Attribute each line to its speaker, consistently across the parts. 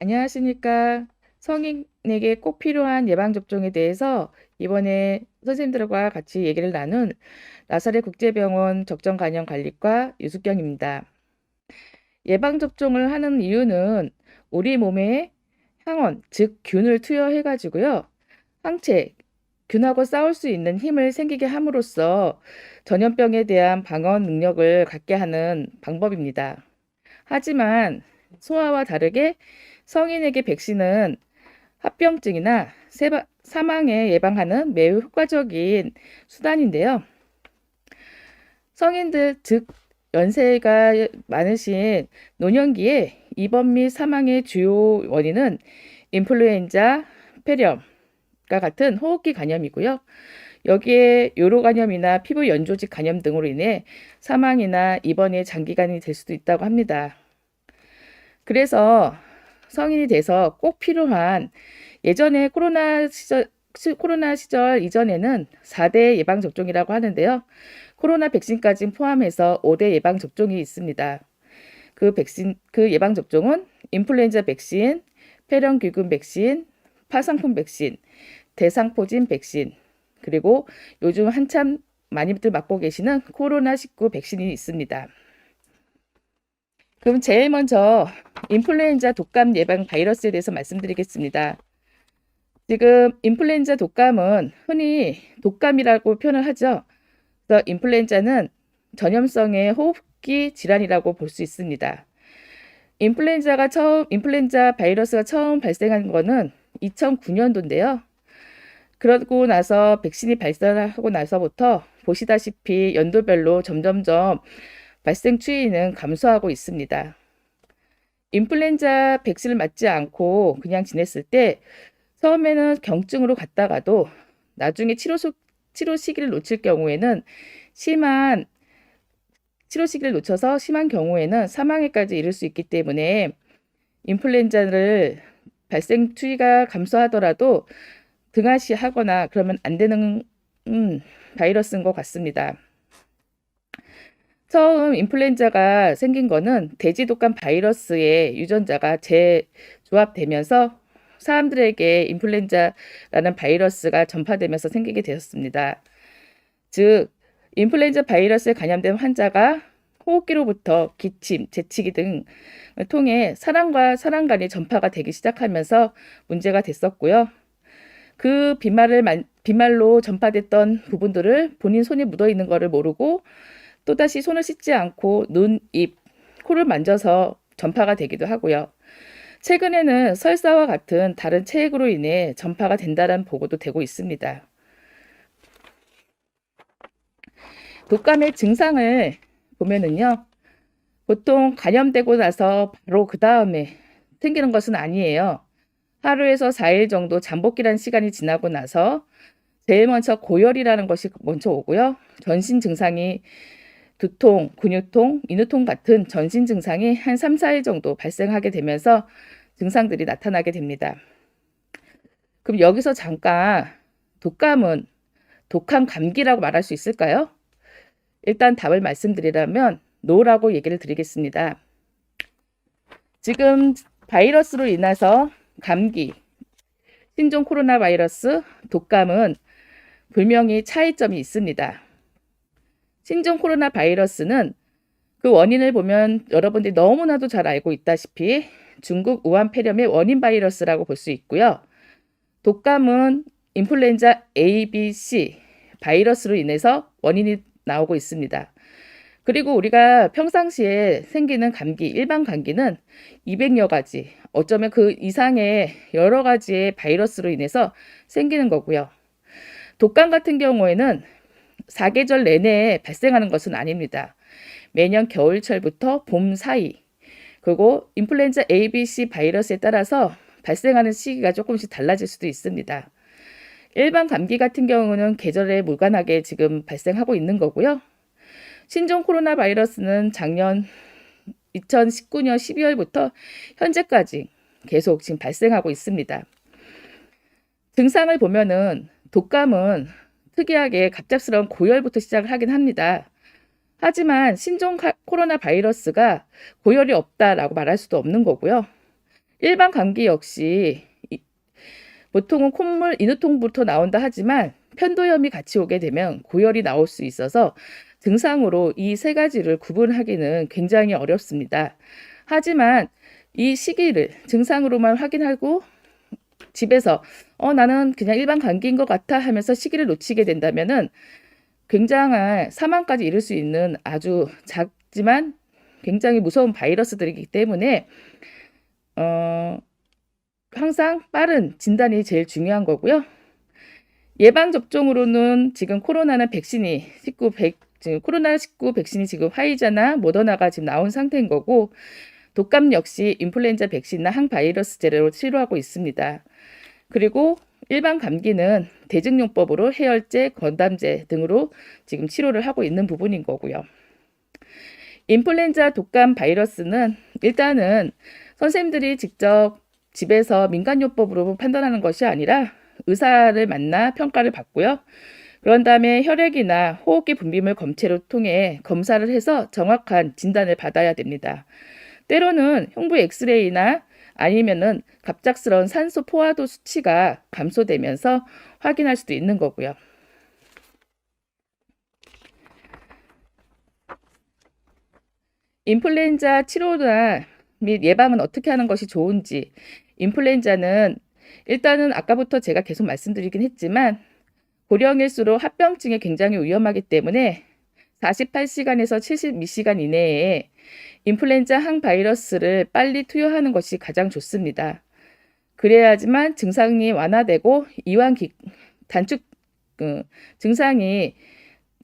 Speaker 1: 안녕하십니까. 성인에게 꼭 필요한 예방접종에 대해서 이번에 선생님들과 같이 얘기를 나눈 나사렛 국제병원 적정간염관리과 유숙경입니다. 예방접종을 하는 이유는 우리 몸에 항원, 즉 균을 투여해가지고요. 항체, 균하고 싸울 수 있는 힘을 생기게 함으로써 전염병에 대한 방어 능력을 갖게 하는 방법입니다. 하지만 소아와 다르게 성인에게 백신은 합병증이나 사망에 예방하는 매우 효과적인 수단인데요. 성인들, 즉 연세가 많으신 노년기에 입원 및 사망의 주요 원인은 인플루엔자, 폐렴과 같은 호흡기 감염이고요. 여기에 요로 감염이나 피부 연조직 감염 등으로 인해 사망이나 입원이 장기간이 될 수도 있다고 합니다. 그래서 성인이 돼서 꼭 필요한 예전에 코로나 시절 이전에는 4대 예방접종이라고 하는데요. 코로나 백신까지 포함해서 5대 예방접종이 있습니다. 그 예방접종은 인플루엔자 백신, 폐렴귀금 백신, 파상풍 백신, 대상포진 백신, 그리고 요즘 한참 많이들 맞고 계시는 코로나19 백신이 있습니다. 그럼 제일 먼저 인플루엔자 독감 예방 바이러스에 대해서 말씀드리겠습니다. 지금 인플루엔자 독감은 흔히 독감이라고 표현을 하죠. 그래서 인플루엔자는 전염성의 호흡기 질환이라고 볼 수 있습니다. 인플루엔자 바이러스가 처음 발생한 거는 2009년도인데요. 그러고 나서 백신이 발생하고 나서부터 보시다시피 연도별로 점점점 발생 추이는 감소하고 있습니다. 인플루엔자 백신을 맞지 않고 그냥 지냈을 때 처음에는 경증으로 갔다가도 나중에 치료 시기를 놓칠 경우에는 치료 시기를 놓쳐서 심한 경우에는 사망에까지 이를 수 있기 때문에 인플루엔자를 발생 추이가 감소하더라도 등하시하거나 그러면 안 되는 바이러스인 것 같습니다. 처음 인플루엔자가 생긴 거는 돼지독감 바이러스의 유전자가 재조합되면서 사람들에게 인플루엔자라는 바이러스가 전파되면서 생기게 되었습니다. 즉, 인플루엔자 바이러스에 감염된 환자가 호흡기로부터 기침, 재채기 등을 통해 사람과 사람 간의 전파가 되기 시작하면서 문제가 됐었고요. 그 빗말로 전파됐던 부분들을 본인 손이 묻어 있는 것을 모르고 또다시 손을 씻지 않고 눈, 입, 코를 만져서 전파가 되기도 하고요. 최근에는 설사와 같은 다른 체액으로 인해 전파가 된다는 보고도 되고 있습니다. 독감의 증상을 보면은요, 보통 감염되고 나서 바로 그 다음에 생기는 것은 아니에요. 하루에서 4일 정도 잠복기라는 시간이 지나고 나서 제일 먼저 고열이라는 것이 먼저 오고요. 전신 증상이 두통, 근육통, 인후통 같은 전신 증상이 한 3, 4일 정도 발생하게 되면서 증상들이 나타나게 됩니다. 그럼 여기서 잠깐 독감은 독감 감기라고 말할 수 있을까요? 일단 답을 말씀드리려면 노라고 얘기를 드리겠습니다. 지금 바이러스로 인해서 감기, 신종 코로나 바이러스, 독감은 분명히 차이점이 있습니다. 신종 코로나 바이러스는 그 원인을 보면 여러분들이 너무나도 잘 알고 있다시피 중국 우한 폐렴의 원인 바이러스라고 볼 수 있고요. 독감은 인플루엔자 A, B, C 바이러스로 인해서 원인이 나오고 있습니다. 그리고 우리가 평상시에 생기는 감기, 일반 감기는 200여 가지, 어쩌면 그 이상의 여러 가지의 바이러스로 인해서 생기는 거고요. 독감 같은 경우에는 사계절 내내 발생하는 것은 아닙니다. 매년 겨울철부터 봄 사이, 그리고 인플루엔자 A, B, C 바이러스에 따라서 발생하는 시기가 조금씩 달라질 수도 있습니다. 일반 감기 같은 경우는 계절에 무관하게 지금 발생하고 있는 거고요. 신종 코로나 바이러스는 작년 2019년 12월부터 현재까지 계속 지금 발생하고 있습니다. 증상을 보면은 독감은 특이하게 갑작스러운 고열부터 시작을 하긴 합니다. 하지만 신종 코로나 바이러스가 고열이 없다라고 말할 수도 없는 거고요. 일반 감기 역시 보통은 콧물, 인후통부터 나온다 하지만 편도염이 같이 오게 되면 고열이 나올 수 있어서 증상으로 이 세 가지를 구분하기는 굉장히 어렵습니다. 하지만 이 시기를 증상으로만 확인하고 집에서 나는 그냥 일반 감기인 것 같아 하면서 시기를 놓치게 된다면은 굉장한 사망까지 이를 수 있는 아주 작지만 굉장히 무서운 바이러스들이기 때문에 어, 항상 빠른 진단이 제일 중요한 거고요. 예방접종으로는 지금 코로나는 백신이 지금 코로나19 백신이 지금 화이자나 모더나가 지금 나온 상태인 거고, 독감 역시 인플루엔자 백신이나 항바이러스제로 치료하고 있습니다. 그리고 일반 감기는 대증용법으로 해열제, 건담제 등으로 지금 치료를 하고 있는 부분인 거고요. 인플루엔자 독감 바이러스는 일단은 선생님들이 직접 집에서 민간요법으로 판단하는 것이 아니라 의사를 만나 평가를 받고요. 그런 다음에 혈액이나 호흡기 분비물 검체를 통해 검사를 해서 정확한 진단을 받아야 됩니다. 때로는 흉부 엑스레이나 아니면은 갑작스러운 산소 포화도 수치가 감소되면서 확인할 수도 있는 거고요. 인플루엔자 치료나 및 예방은 어떻게 하는 것이 좋은지. 인플루엔자는 일단은 아까부터 제가 계속 말씀드리긴 했지만 고령일수록 합병증에 굉장히 위험하기 때문에 48시간에서 72시간 이내에 인플루엔자 항바이러스를 빨리 투여하는 것이 가장 좋습니다. 그래야지만 증상이 완화되고 이완 단축 증상이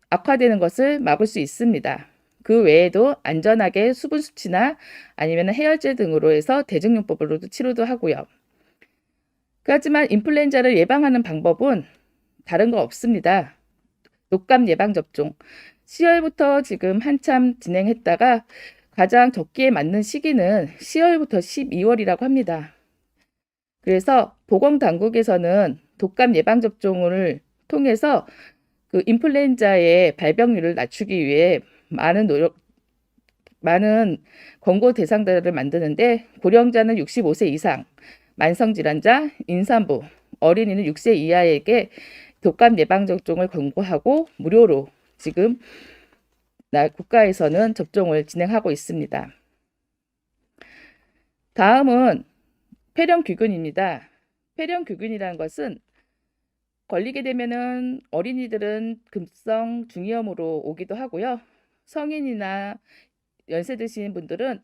Speaker 1: 악화되는 것을 막을 수 있습니다. 그 외에도 안전하게 수분 수치나 아니면 해열제 등으로 해서 대증용법으로도 치료도 하고요. 하지만 인플루엔자를 예방하는 방법은 다른 거 없습니다. 독감 예방접종 10월부터 지금 한참 진행했다가 가장 적기에 맞는 시기는 10월부터 12월이라고 합니다. 그래서 보건당국에서는 독감 예방접종을 통해서 그 인플루엔자의 발병률을 낮추기 위해 많은 권고 대상자를 만드는데, 고령자는 65세 이상, 만성질환자, 임산부, 어린이는 6세 이하에게 독감 예방접종을 권고하고 무료로 지금 국가에서는 접종을 진행하고 있습니다. 다음은 폐렴규균입니다. 폐렴규균이라는 것은 걸리게 되면은 어린이들은 급성 중이염으로 오기도 하고요. 성인이나 연세 드신 분들은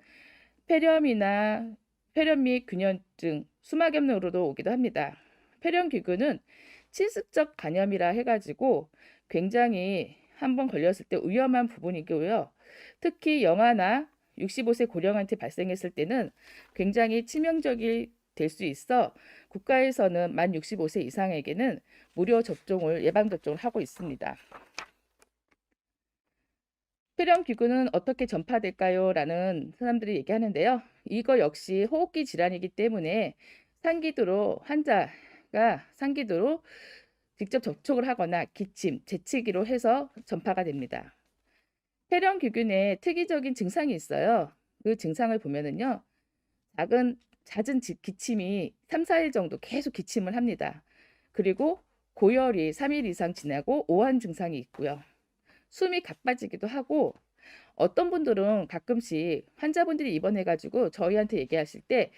Speaker 1: 폐렴 및 균열증, 수막염로로도 오기도 합니다. 폐렴규균은 침습적 간염이라 해가지고 굉장히 한번 걸렸을 때 위험한 부분이고요. 특히 영아나 65세 고령한테 발생했을 때는 굉장히 치명적이 될 수 있어 국가에서는 만 65세 이상에게는 무료 예방접종을 하고 있습니다. 폐렴규균은 어떻게 전파될까요? 라는 사람들이 얘기하는데요. 이거 역시 호흡기 질환이기 때문에 환자가 상기도로 직접 접촉을 하거나 기침, 재채기로 해서 전파가 됩니다. 폐렴규균에 특이적인 증상이 있어요. 그 증상을 보면은요, 잦은 기침이 3, 4일 정도 계속 기침을 합니다. 그리고 고열이 3일 이상 지나고 오한 증상이 있고요. 숨이 가빠지기도 하고, 어떤 분들은 가끔씩 환자분들이 입원해가지고 저희한테 얘기하실 때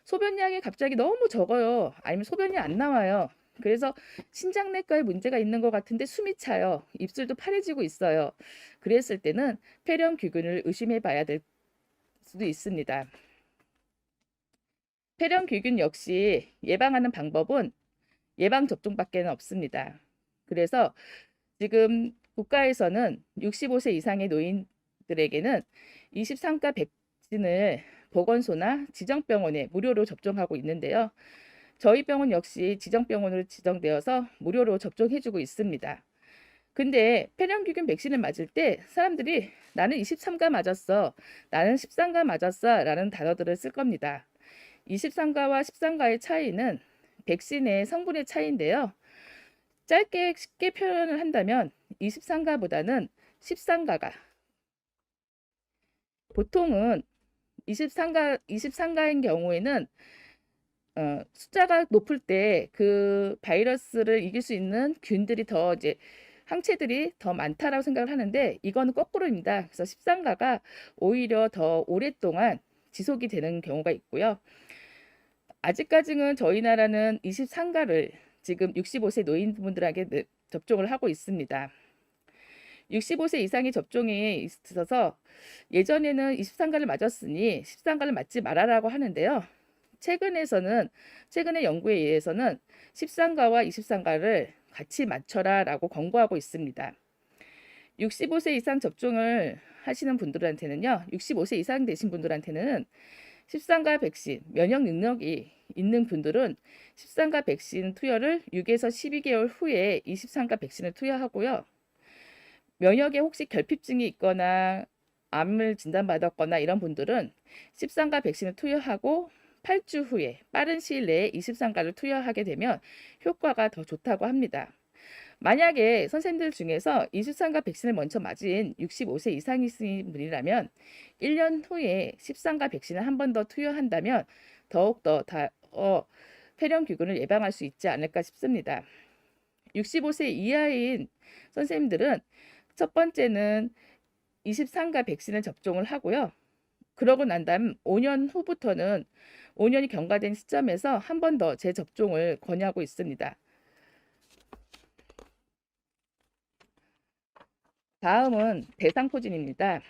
Speaker 1: 소변량이 갑자기 너무 적어요. 아니면 소변이 안 나와요. 그래서 신장내과에 문제가 있는 것 같은데 숨이 차요. 입술도 파래지고 있어요. 그랬을 때는 폐렴규균을 의심해 봐야 될 수도 있습니다. 폐렴규균 역시 예방하는 방법은 예방접종밖에 없습니다. 그래서 지금 국가에서는 65세 이상의 노인들에게는 23가 백신을 보건소나 지정병원에 무료로 접종하고 있는데요. 저희 병원 역시 지정병원으로 지정되어서 무료로 접종해주고 있습니다. 근데 폐렴규균 백신을 맞을 때 사람들이 나는 23가 맞았어, 나는 13가 맞았어 라는 단어들을 쓸 겁니다. 23가와 13가의 차이는 백신의 성분의 차이인데요. 짧게 쉽게 표현을 한다면 23가보다는 13가가, 보통은 23가인 경우에는 숫자가 높을 때 그 바이러스를 이길 수 있는 균들이 더 이제 항체들이 더 많다라고 생각을 하는데 이거는 거꾸로입니다. 그래서 13가가 오히려 더 오랫동안 지속이 되는 경우가 있고요. 아직까지는 저희 나라는 23가를 지금 65세 노인분들에게 접종을 하고 있습니다. 65세 이상의 접종이 있어서 예전에는 23가를 맞았으니 13가를 맞지 말아라고 하는데요. 최근의 연구에 의해서는 13가와 23가를 같이 맞춰라 라고 권고하고 있습니다. 65세 이상 접종을 하시는 분들한테는요, 65세 이상 되신 분들한테는 13가 백신, 면역 능력이 있는 분들은 13가 백신 투여를 6에서 12개월 후에 23가 백신을 투여하고요. 면역에 혹시 결핍증이 있거나 암을 진단받았거나 이런 분들은 13가 백신을 투여하고 8주 후에 빠른 시일 내에 23가를 투여하게 되면 효과가 더 좋다고 합니다. 만약에 선생님들 중에서 23가 백신을 먼저 맞은 65세 이상이신 분이라면 1년 후에 13가 백신을 한 번 더 투여한다면 더욱더 폐렴규근을 예방할 수 있지 않을까 싶습니다. 65세 이하인 선생님들은 첫 번째는 23가 백신을 접종을 하고요. 그러고 난 다음 5년 후부터는 5년이 경과된 시점에서 한 번 더 재접종을 권유하고 있습니다. 다음은 대상포진입니다.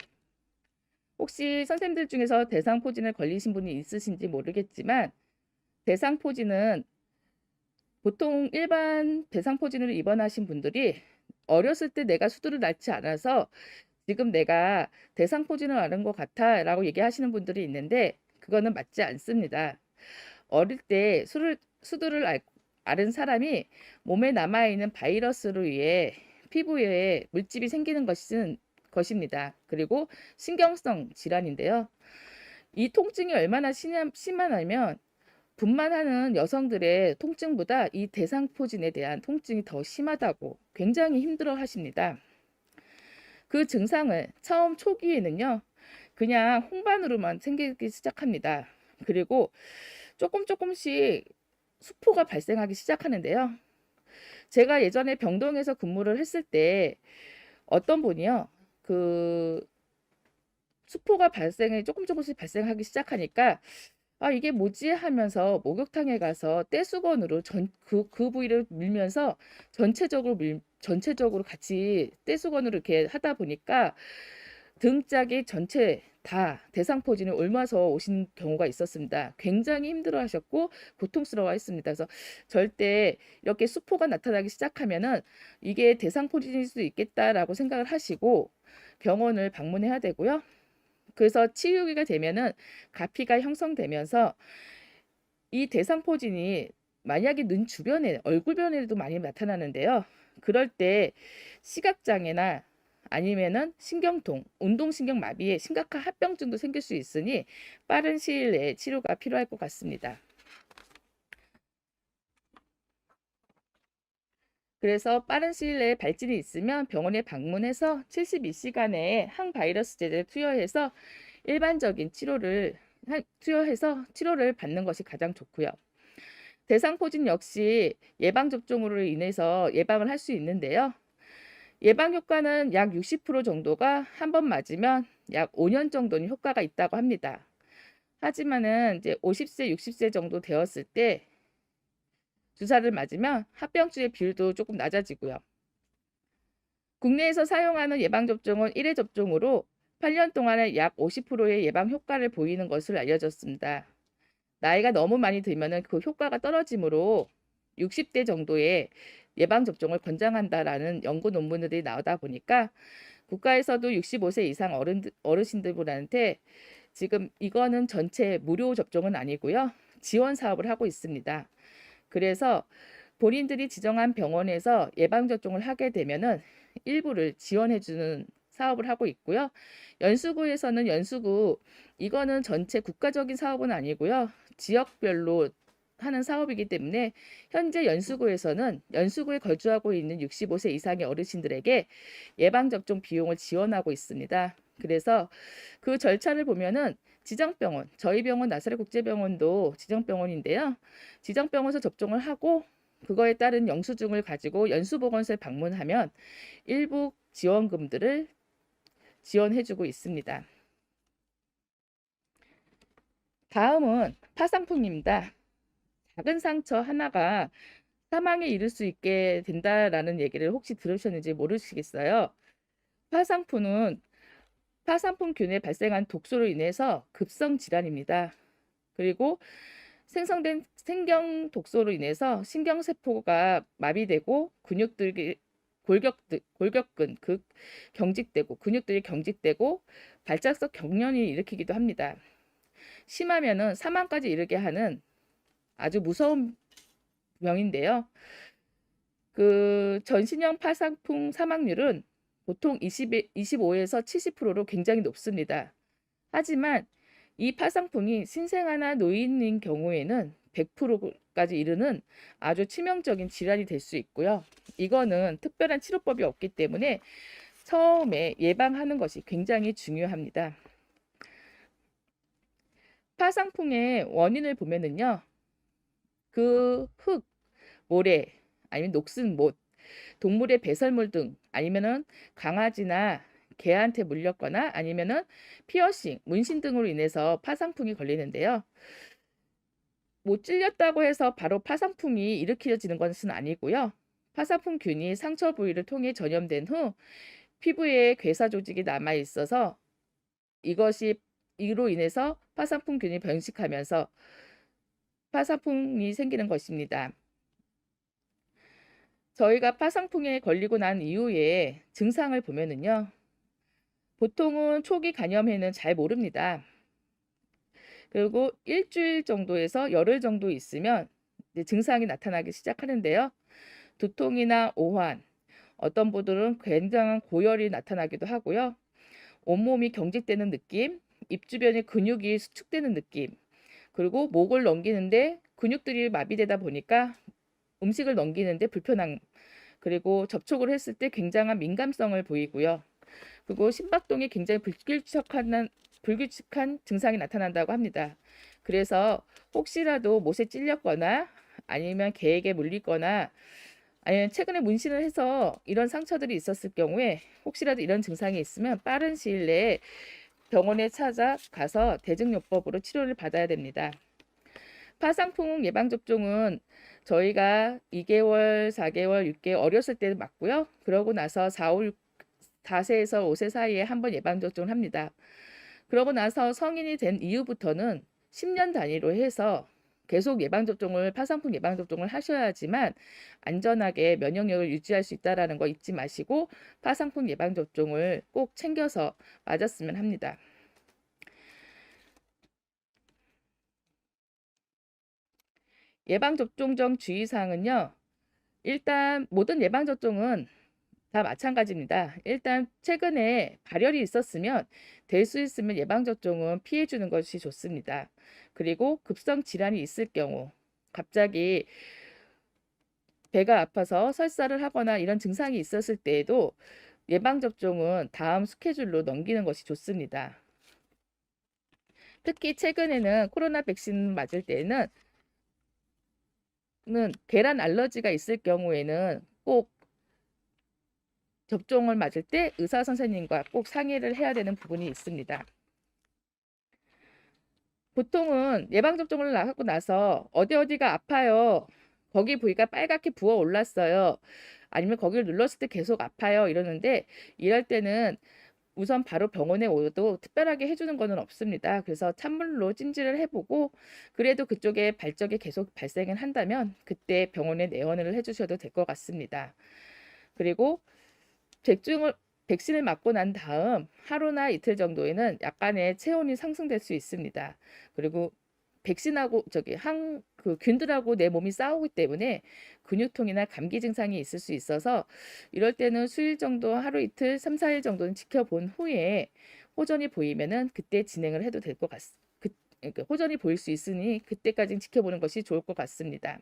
Speaker 1: 혹시 선생님들 중에서 대상포진을 걸리신 분이 있으신지 모르겠지만 대상포진은 보통 일반 대상포진으로 입원하신 분들이 어렸을 때 내가 수두를 낳지 않아서 지금 내가 대상포진을 앓은 것 같아 라고 얘기하시는 분들이 있는데 그거는 맞지 않습니다. 어릴 때 수두를 앓은 사람이 몸에 남아있는 바이러스로 인해 피부에 물집이 생기는 것입니다. 그리고 신경성 질환인데요. 이 통증이 얼마나 심하냐면 분만하는 여성들의 통증보다 이 대상포진에 대한 통증이 더 심하다고 굉장히 힘들어 하십니다. 그 증상을 처음 초기에는요, 그냥 홍반으로만 생기기 시작합니다. 그리고 조금씩 수포가 발생하기 시작하는데요. 제가 예전에 병동에서 근무를 했을 때 어떤 분이요, 그 수포가 조금씩 발생하기 시작하니까 이게 뭐지 하면서 목욕탕에 가서 떼수건으로 그 부위를 밀면서 전체적으로 같이 떼수건으로 이렇게 하다 보니까 등짝이 전체 다 대상포진을 옮아서 오신 경우가 있었습니다. 굉장히 힘들어 하셨고 고통스러워 했습니다. 그래서 절대 이렇게 수포가 나타나기 시작하면은 이게 대상포진일 수 있겠다라고 생각을 하시고 병원을 방문해야 되고요. 그래서 치유기가 되면은 가피가 형성되면서 이 대상포진이 만약에 눈 주변에 얼굴 변에도 많이 나타나는데요. 그럴 때 시각장애나 아니면은 신경통, 운동신경 마비에 심각한 합병증도 생길 수 있으니 빠른 시일 내에 치료가 필요할 것 같습니다. 그래서 빠른 시일 내에 발진이 있으면 병원에 방문해서 72시간 내에 항바이러스제를 투여해서 일반적인 투여해서 치료를 받는 것이 가장 좋고요. 대상포진 역시 예방접종으로 인해서 예방을 할 수 있는데요. 예방 효과는 약 60% 정도가 한 번 맞으면 약 5년 정도는 효과가 있다고 합니다. 하지만은 이제 50세, 60세 정도 되었을 때 주사를 맞으면 합병증의 비율도 조금 낮아지고요. 국내에서 사용하는 예방접종은 1회 접종으로 8년 동안에 약 50%의 예방 효과를 보이는 것으로 알려졌습니다. 나이가 너무 많이 들면은 그 효과가 떨어지므로 60대 정도의 예방접종을 권장한다라는 연구 논문들이 나오다 보니까 국가에서도 65세 이상 어르신들한테 지금 이거는 전체 무료 접종은 아니고요. 지원 사업을 하고 있습니다. 그래서 본인들이 지정한 병원에서 예방접종을 하게 되면은 일부를 지원해주는 사업을 하고 있고요. 연수구에서는 이거는 전체 국가적인 사업은 아니고요. 지역별로 하는 사업이기 때문에 현재 연수구에 거주하고 있는 65세 이상의 어르신들에게 예방접종 비용을 지원하고 있습니다. 그래서 그 절차를 보면은 지정병원, 저희 병원 나사렛국제병원도 지정병원인데요. 지정병원에서 접종을 하고 그거에 따른 영수증을 가지고 연수보건소에 방문하면 일부 지원금들을 지원해주고 있습니다. 다음은 파상풍입니다. 작은 상처 하나가 사망에 이를 수 있게 된다라는 얘기를 혹시 들으셨는지 모르시겠어요? 파상풍균에 발생한 독소로 인해서 급성 질환입니다. 그리고 생성된 생경 독소로 인해서 신경세포가 마비되고 근육들이 골격근 경직되고 근육들이 경직되고 발작성 경련이 일으키기도 합니다. 심하면은 사망까지 이르게 하는 아주 무서운 병인데요. 그 전신형 파상풍 사망률은 보통 25에서 70%로 굉장히 높습니다. 하지만 이 파상풍이 신생아나 노인인 경우에는 100%까지 이르는 아주 치명적인 질환이 될 수 있고요. 이거는 특별한 치료법이 없기 때문에 처음에 예방하는 것이 굉장히 중요합니다. 파상풍의 원인을 보면은요. 그 흙, 모래, 아니면 녹슨 못, 동물의 배설물 등 아니면은 강아지나 개한테 물렸거나 아니면은 피어싱, 문신 등으로 인해서 파상풍이 걸리는데요. 못 찔렸다고 해서 바로 파상풍이 일으켜지는 것은 아니고요. 파상풍균이 상처 부위를 통해 전염된 후 피부에 괴사 조직이 남아 있어서 이로 인해서 파상풍균이 번식하면서 파상풍이 생기는 것입니다. 저희가 파상풍에 걸리고 난 이후에 증상을 보면은요. 보통은 초기 감염에는 잘 모릅니다. 그리고 일주일 정도에서 열흘 정도 있으면 이제 증상이 나타나기 시작하는데요. 두통이나 오한, 어떤 분들은 굉장한 고열이 나타나기도 하고요. 온몸이 경직되는 느낌, 입 주변의 근육이 수축되는 느낌, 그리고 목을 넘기는데 근육들이 마비되다 보니까 음식을 넘기는데 불편함, 그리고 접촉을 했을 때 굉장한 민감성을 보이고요. 그리고 심박동이 굉장히 불규칙한 증상이 나타난다고 합니다. 그래서 혹시라도 못에 찔렸거나 아니면 개에게 물리거나 아니면 최근에 문신을 해서 이런 상처들이 있었을 경우에 혹시라도 이런 증상이 있으면 빠른 시일 내에 병원에 찾아가서 대증요법으로 치료를 받아야 됩니다. 파상풍 예방접종은 저희가 2개월, 4개월, 6개월 어렸을 때 맞고요. 그러고 나서 4세에서 5세 사이에 한번 예방접종을 합니다. 그러고 나서 성인이 된 이후부터는 10년 단위로 해서 계속 파상풍 예방접종을 하셔야지만 안전하게 면역력을 유지할 수 있다는 거 잊지 마시고 파상풍 예방접종을 꼭 챙겨서 맞았으면 합니다. 예방접종 전 주의사항은요. 일단 모든 예방접종은 다 마찬가지입니다. 일단 최근에 발열이 있었으면 될 수 있으면 예방접종은 피해주는 것이 좋습니다. 그리고 급성 질환이 있을 경우 갑자기 배가 아파서 설사를 하거나 이런 증상이 있었을 때에도 예방접종은 다음 스케줄로 넘기는 것이 좋습니다. 특히 최근에는 코로나 백신 맞을 때는 계란 알러지가 있을 경우에는 꼭 접종을 맞을 때 의사 선생님과 꼭 상의를 해야 되는 부분이 있습니다. 보통은 예방접종을 하고 나서 어디가 아파요. 거기 부위가 빨갛게 부어 올랐어요. 아니면 거기를 눌렀을 때 계속 아파요. 이러는데 이럴 때는 우선 바로 병원에 오도 특별하게 해주는 거는 없습니다. 그래서 찬물로 찜질을 해보고 그래도 그쪽에 발적이 계속 발생을 한다면 그때 병원에 내원을 해주셔도 될 것 같습니다. 그리고 백신을 맞고 난 다음 하루나 이틀 정도에는 약간의 체온이 상승될 수 있습니다. 그리고 백신하고 균들하고 내 몸이 싸우기 때문에 근육통이나 감기 증상이 있을 수 있어서 이럴 때는 수일 정도, 하루 이틀, 3, 4일 정도는 지켜본 후에 호전이 보이면은 그때 진행을 해도 될 것 같습니다. 그러니까 호전이 보일 수 있으니 그때까지 지켜보는 것이 좋을 것 같습니다.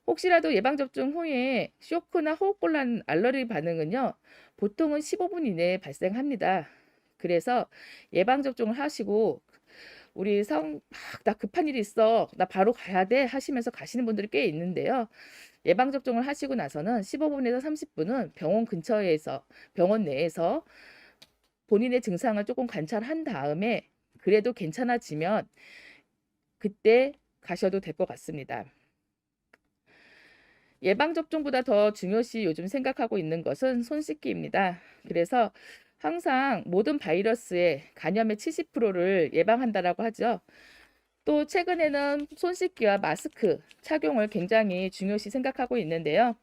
Speaker 1: 혹시라도 예방접종 후에 쇼크나 호흡곤란 알러지 반응은요, 보통은 15분 이내에 발생합니다. 그래서 예방접종을 하시고 우리 나 급한 일이 있어. 나 바로 가야 돼. 하시면서 가시는 분들이 꽤 있는데요. 예방접종을 하시고 나서는 15분에서 30분은 병원 근처에서, 병원 내에서 본인의 증상을 조금 관찰한 다음에 그래도 괜찮아지면 그때 가셔도 될 것 같습니다. 예방접종보다 더 중요시 요즘 생각하고 있는 것은 손 씻기입니다. 그래서 항상 모든 바이러스의 감염의 70%를 예방한다라고 하죠. 또 최근에는 손 씻기와 마스크 착용을 굉장히 중요시 생각하고 있는데요.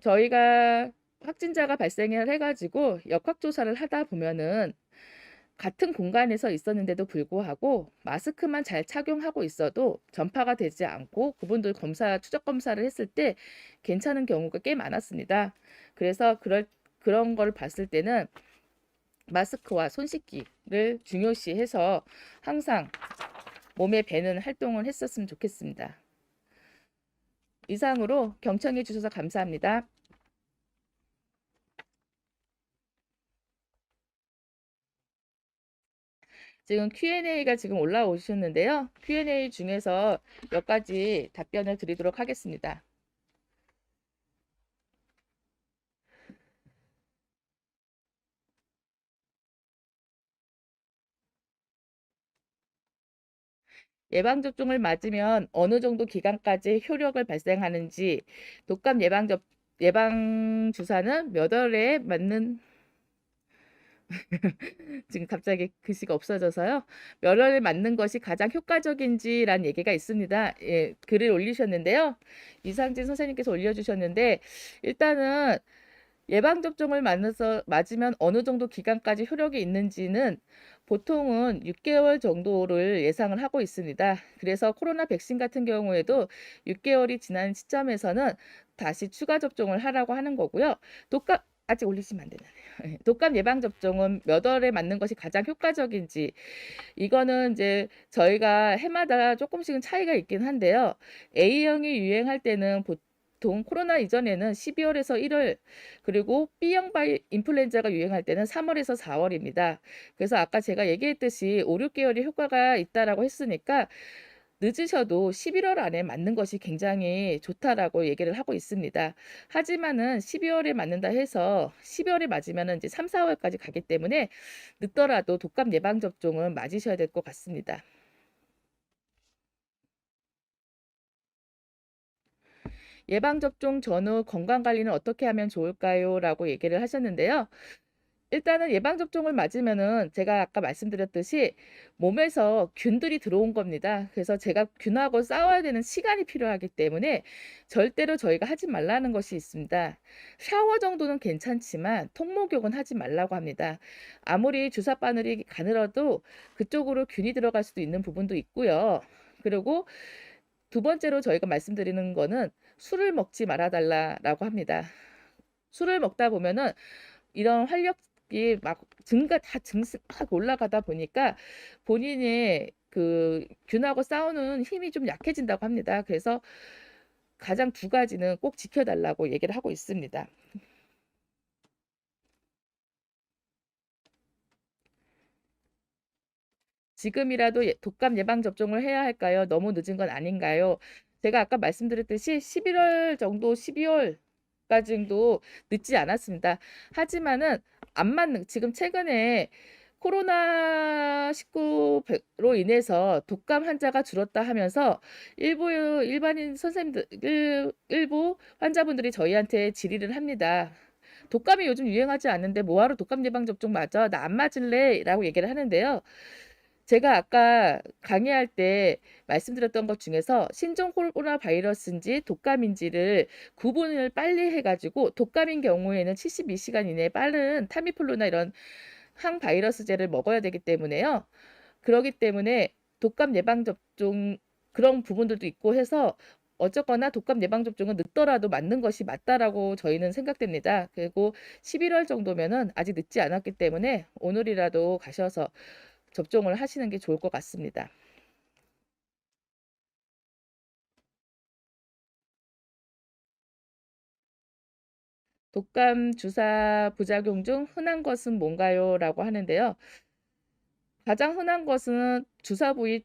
Speaker 1: 저희가 확진자가 발생을 해가지고 역학조사를 하다 보면은 같은 공간에서 있었는데도 불구하고 마스크만 잘 착용하고 있어도 전파가 되지 않고 그분들 추적 검사를 했을 때 괜찮은 경우가 꽤 많았습니다. 그래서 그런 걸 봤을 때는 마스크와 손 씻기를 중요시해서 항상 몸에 배는 활동을 했었으면 좋겠습니다. 이상으로 경청해 주셔서 감사합니다. 지금 Q&A가 지금 올라오셨는데요. Q&A 중에서 몇 가지 답변을 드리도록 하겠습니다. 예방접종을 맞으면 어느 정도 기간까지 효력을 발생하는지, 독감 예방주사는 몇 월에 맞는 지금 갑자기 글씨가 없어져서요. 몇 월에 맞는 것이 가장 효과적인지란 얘기가 있습니다. 예, 글을 올리셨는데요. 이상진 선생님께서 올려주셨는데 일단은 예방접종을 맞으면 어느 정도 기간까지 효력이 있는지는 보통은 6개월 정도를 예상을 하고 있습니다. 그래서 코로나 백신 같은 경우에도 6개월이 지난 시점에서는 다시 추가 접종을 하라고 하는 거고요. 아직 올리시면 안 되나요? 독감 예방접종은 몇 월에 맞는 것이 가장 효과적인지, 이거는 이제 저희가 해마다 조금씩은 차이가 있긴 한데요. A형이 유행할 때는 보통 코로나 이전에는 12월에서 1월, 그리고 B형 인플루엔자가 유행할 때는 3월에서 4월입니다. 그래서 아까 제가 얘기했듯이 5, 6개월이 효과가 있다라고 했으니까 늦으셔도 11월 안에 맞는 것이 굉장히 좋다라고 얘기를 하고 있습니다. 하지만은 12월에 맞는다 해서 12월에 맞으면은 이제 3, 4월까지 가기 때문에 늦더라도 독감 예방 접종은 맞으셔야 될 것 같습니다. 예방 접종 전후 건강 관리는 어떻게 하면 좋을까요? 라고 얘기를 하셨는데요. 일단은 예방접종을 맞으면은 제가 아까 말씀드렸듯이 몸에서 균들이 들어온 겁니다. 그래서 제가 균하고 싸워야 되는 시간이 필요하기 때문에 절대로 저희가 하지 말라는 것이 있습니다. 샤워 정도는 괜찮지만 통목욕은 하지 말라고 합니다. 아무리 주사 바늘이 가늘어도 그쪽으로 균이 들어갈 수도 있는 부분도 있고요. 그리고 두 번째로 저희가 말씀드리는 거는 술을 먹지 말아달라라고 합니다. 술을 먹다 보면은 이런 활력이 막 증세 막 올라가다 보니까 본인의 그 균하고 싸우는 힘이 좀 약해진다고 합니다. 그래서 가장 두 가지는 꼭 지켜달라고 얘기를 하고 있습니다. 지금이라도 독감 예방 접종을 해야 할까요? 너무 늦은 건 아닌가요? 제가 아까 말씀드렸듯이 11월 정도, 12월까지도 늦지 않았습니다. 하지만은 안 맞는 지금 최근에 코로나19로 인해서 독감 환자가 줄었다 하면서 일반인 선생님들 일부 환자분들이 저희한테 질의를 합니다. 독감이 요즘 유행하지 않는데 뭐하러 독감 예방 접종 맞아? 나 안 맞을래? 라고 얘기를 하는데요. 제가 아까 강의할 때 말씀드렸던 것 중에서 신종 코로나 바이러스인지 독감인지를 구분을 빨리 해가지고 독감인 경우에는 72시간 이내에 빠른 타미플루나 이런 항바이러스제를 먹어야 되기 때문에요. 그러기 때문에 독감 예방접종 그런 부분들도 있고 해서 어쨌거나 독감 예방접종은 늦더라도 맞는 것이 맞다라고 저희는 생각됩니다. 그리고 11월 정도면은 아직 늦지 않았기 때문에 오늘이라도 가셔서 접종을 하시는 게 좋을 것 같습니다. 독감 주사 부작용 중 흔한 것은 뭔가요? 라고 하는데요. 가장 흔한 것은 주사 부위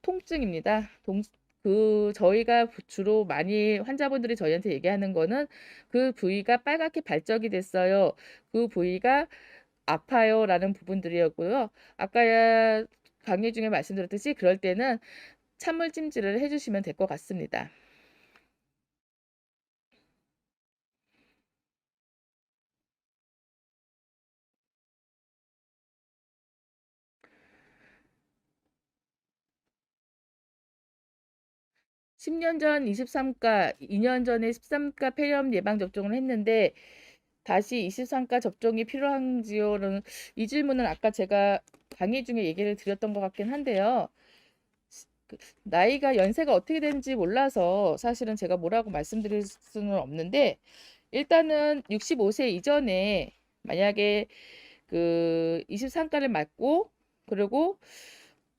Speaker 1: 통증입니다. 저희가 주로 많이 환자분들이 저희한테 얘기하는 거는 그 부위가 빨갛게 발적이 됐어요. 그 부위가 아파요라는 부분들이었고요. 아까 강의 중에 말씀드렸듯이 그럴 때는 찬물 찜질을 해주시면 될 것 같습니다. 십 년 전 23가, 2년 전에 13가 폐렴 예방 접종을 했는데 다시 23가 접종이 필요한지요는 이 질문은 아까 제가 강의 중에 얘기를 드렸던 것 같긴 한데요. 나이가 연세가 어떻게 되는지 몰라서 사실은 제가 뭐라고 말씀드릴 수는 없는데 일단은 65세 이전에 만약에 그 23가를 맞고 그리고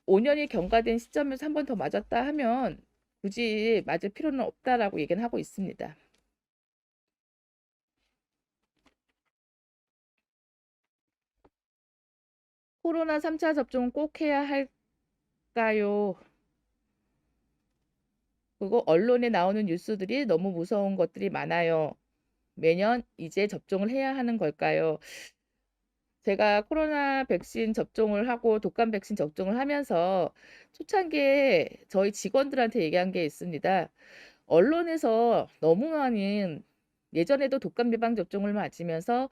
Speaker 1: 5년이 경과된 시점에서 한 번 더 맞았다 하면 굳이 맞을 필요는 없다라고 얘기는 하고 있습니다. 코로나 3차 접종 꼭 해야 할까요? 그리고 언론에 나오는 뉴스들이 너무 무서운 것들이 많아요. 매년 이제 접종을 해야 하는 걸까요? 제가 코로나 백신 접종을 하고 독감 백신 접종을 하면서 초창기에 저희 직원들한테 얘기한 게 있습니다. 언론에서 너무 많은 예전에도 독감 예방 접종을 맞으면서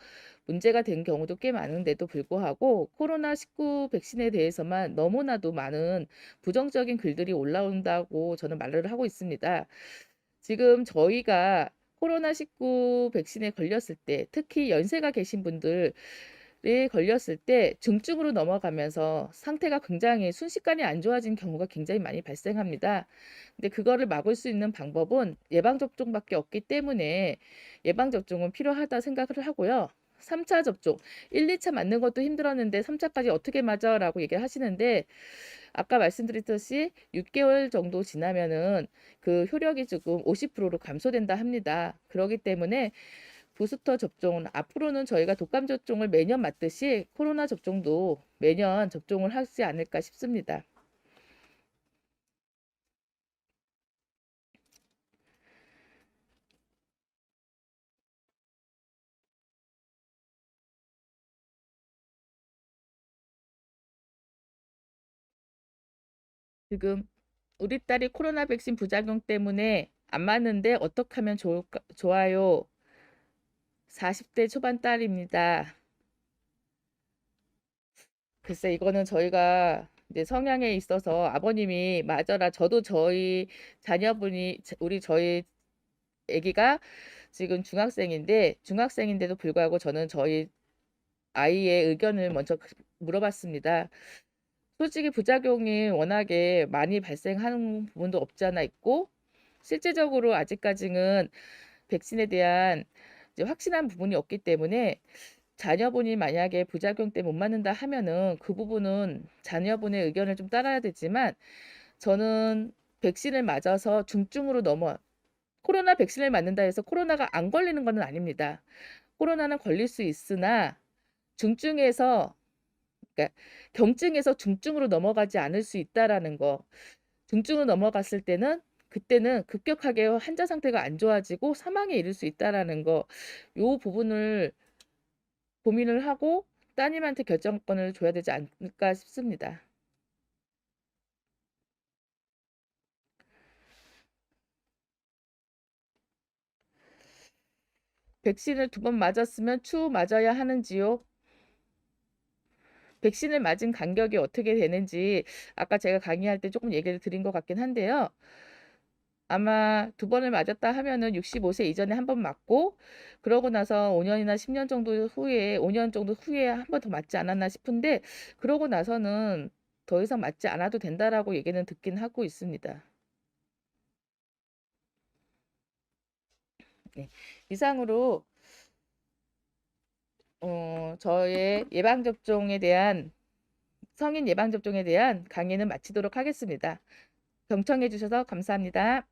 Speaker 1: 문제가 된 경우도 꽤 많은데도 불구하고 코로나19 백신에 대해서만 너무나도 많은 부정적인 글들이 올라온다고 저는 말을 하고 있습니다. 지금 저희가 코로나19 백신에 걸렸을 때 특히 연세가 계신 분들 걸렸을 때 중증으로 넘어가면서 상태가 굉장히 순식간에 안 좋아진 경우가 굉장히 많이 발생합니다. 근데 그거를 막을 수 있는 방법은 예방접종밖에 없기 때문에 예방접종은 필요하다 생각을 하고요. 3차 접종, 1, 2차 맞는 것도 힘들었는데 3차까지 어떻게 맞아? 라고 얘기를 하시는데 아까 말씀드렸듯이 6개월 정도 지나면은 그 효력이 조금 50%로 감소된다 합니다. 그렇기 때문에 부스터 접종은 앞으로는 저희가 독감 접종을 매년 맞듯이 코로나 접종도 매년 접종을 하지 않을까 싶습니다. 지금 우리 딸이 코로나 백신 부작용 때문에 안 맞는데 어떻게 하면 좋아요? 40대 초반 딸입니다. 글쎄, 이거는 저희가 이제 성향에 있어서 아버님이 맞아라. 저도 저희 자녀분이, 저희 아기가 지금 중학생인데도 불구하고 저는 저희 아이의 의견을 먼저 물어봤습니다. 솔직히 부작용이 워낙에 많이 발생하는 부분도 없지 않아 있고, 실제적으로 아직까지는 백신에 대한 이제 확신한 부분이 없기 때문에 자녀분이 만약에 부작용 때문에 못 맞는다 하면은 그 부분은 자녀분의 의견을 좀 따라야 되지만 저는 백신을 맞아서 중증으로 코로나 백신을 맞는다 해서 코로나가 안 걸리는 것은 아닙니다. 코로나는 걸릴 수 있으나 중증에서 그러니까 경증에서 중증으로 넘어가지 않을 수 있다라는 거. 중증으로 넘어갔을 때는 그때는 급격하게 환자 상태가 안 좋아지고 사망에 이를 수 있다라는 거. 요 부분을 고민을 하고 따님한테 결정권을 줘야 되지 않을까 싶습니다. 백신을 2번 맞았으면 추후 맞아야 하는지요? 백신을 맞은 간격이 어떻게 되는지 아까 제가 강의할 때 조금 얘기를 드린 것 같긴 한데요. 아마 2번을 맞았다 하면은 65세 이전에 한 번 맞고 그러고 나서 5년이나 10년 정도 후에 5년 정도 후에 한 번 더 맞지 않았나 싶은데 그러고 나서는 더 이상 맞지 않아도 된다라고 얘기는 듣긴 하고 있습니다. 네. 이상으로 저의 성인 예방접종에 대한 강의는 마치도록 하겠습니다. 경청해 주셔서 감사합니다.